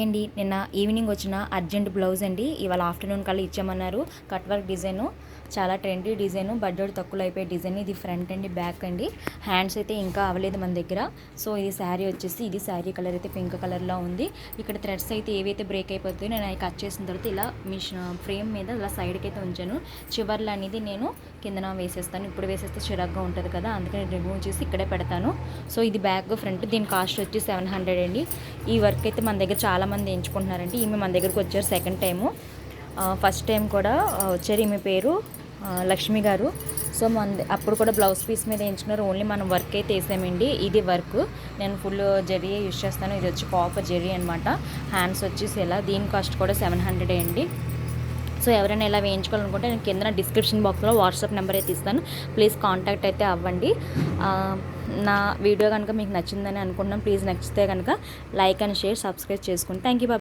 అండి నిన్న ఈవినింగ్ వచ్చిన అర్జెంట్ బ్లౌజ్ అండి. ఇవాళ ఆఫ్టర్నూన్ కల్లా ఇచ్చామన్నారు. కట్ వర్క్ డిజైను, చాలా ట్రెండీ డిజైను, బడ్జెట్ తక్కువలో అయిపోయే డిజైన్. ఇది ఫ్రంట్ అండి, బ్యాక్ అండి. హ్యాండ్స్ అయితే ఇంకా అవ్వలేదు మన దగ్గర. సో ఇది శారీ వచ్చేసి, ఇది శారీ కలర్ అయితే పింక్ కలర్లో ఉంది. ఇక్కడ థ్రెడ్స్ అయితే ఏవైతే బ్రేక్ అయిపోతాయో నేను అవి కట్ చేసిన తర్వాత ఇలా ఫ్రేమ్ మీద ఇలా సైడ్కి అయితే ఉంచాను. చివర్లు అనేది నేను కిందన వేసేస్తాను. ఇప్పుడు వేసేస్తే చిరాగ్గా ఉంటుంది కదా, అందుకని రిమూవ్ చేసి ఇక్కడే పెడతాను. సో ఇది బ్యాక్ ఫ్రంట్. దీని కాస్ట్ వచ్చి 700 అండి. ఈ వర్క్ అయితే మన దగ్గర చాలామంది ఎంచుకుంటున్నారండి. ఈమె మన దగ్గరకు వచ్చారు సెకండ్ టైము. ఫస్ట్ టైం కూడా వచ్చారు. ఈమె పేరు లక్ష్మి గారు. సో అప్పుడు కూడా బ్లౌజ్ పీస్ మీద ఎంచుకున్నారు. ఓన్లీ మనం వర్క్ అయితే వేసామండి. ఇది వర్క్ నేను ఫుల్ జరీ యూజ్ చేస్తాను. ఇది వచ్చి కాపర్ జరీ అనమాట. హ్యాండ్స్ వచ్చేసి ఇలా. దీని కాస్ట్ కూడా 700 అండి. సో ఎవరైనా ఇలా వేయించుకోవాలనుకుంటే నేను కింద డిస్క్రిప్షన్ బాక్స్లో వాట్సాప్ నెంబర్ అయితే ఇస్తాను. ప్లీజ్ కాంటాక్ట్ అయితే అవ్వండి. నా వీడియో కనుక మీకు నచ్చిందని అనుకుంటున్నాను. ప్లీజ్ నచ్చితే కనుక లైక్ అండ్ షేర్, సబ్స్క్రైబ్ చేసుకోండి. Thank you.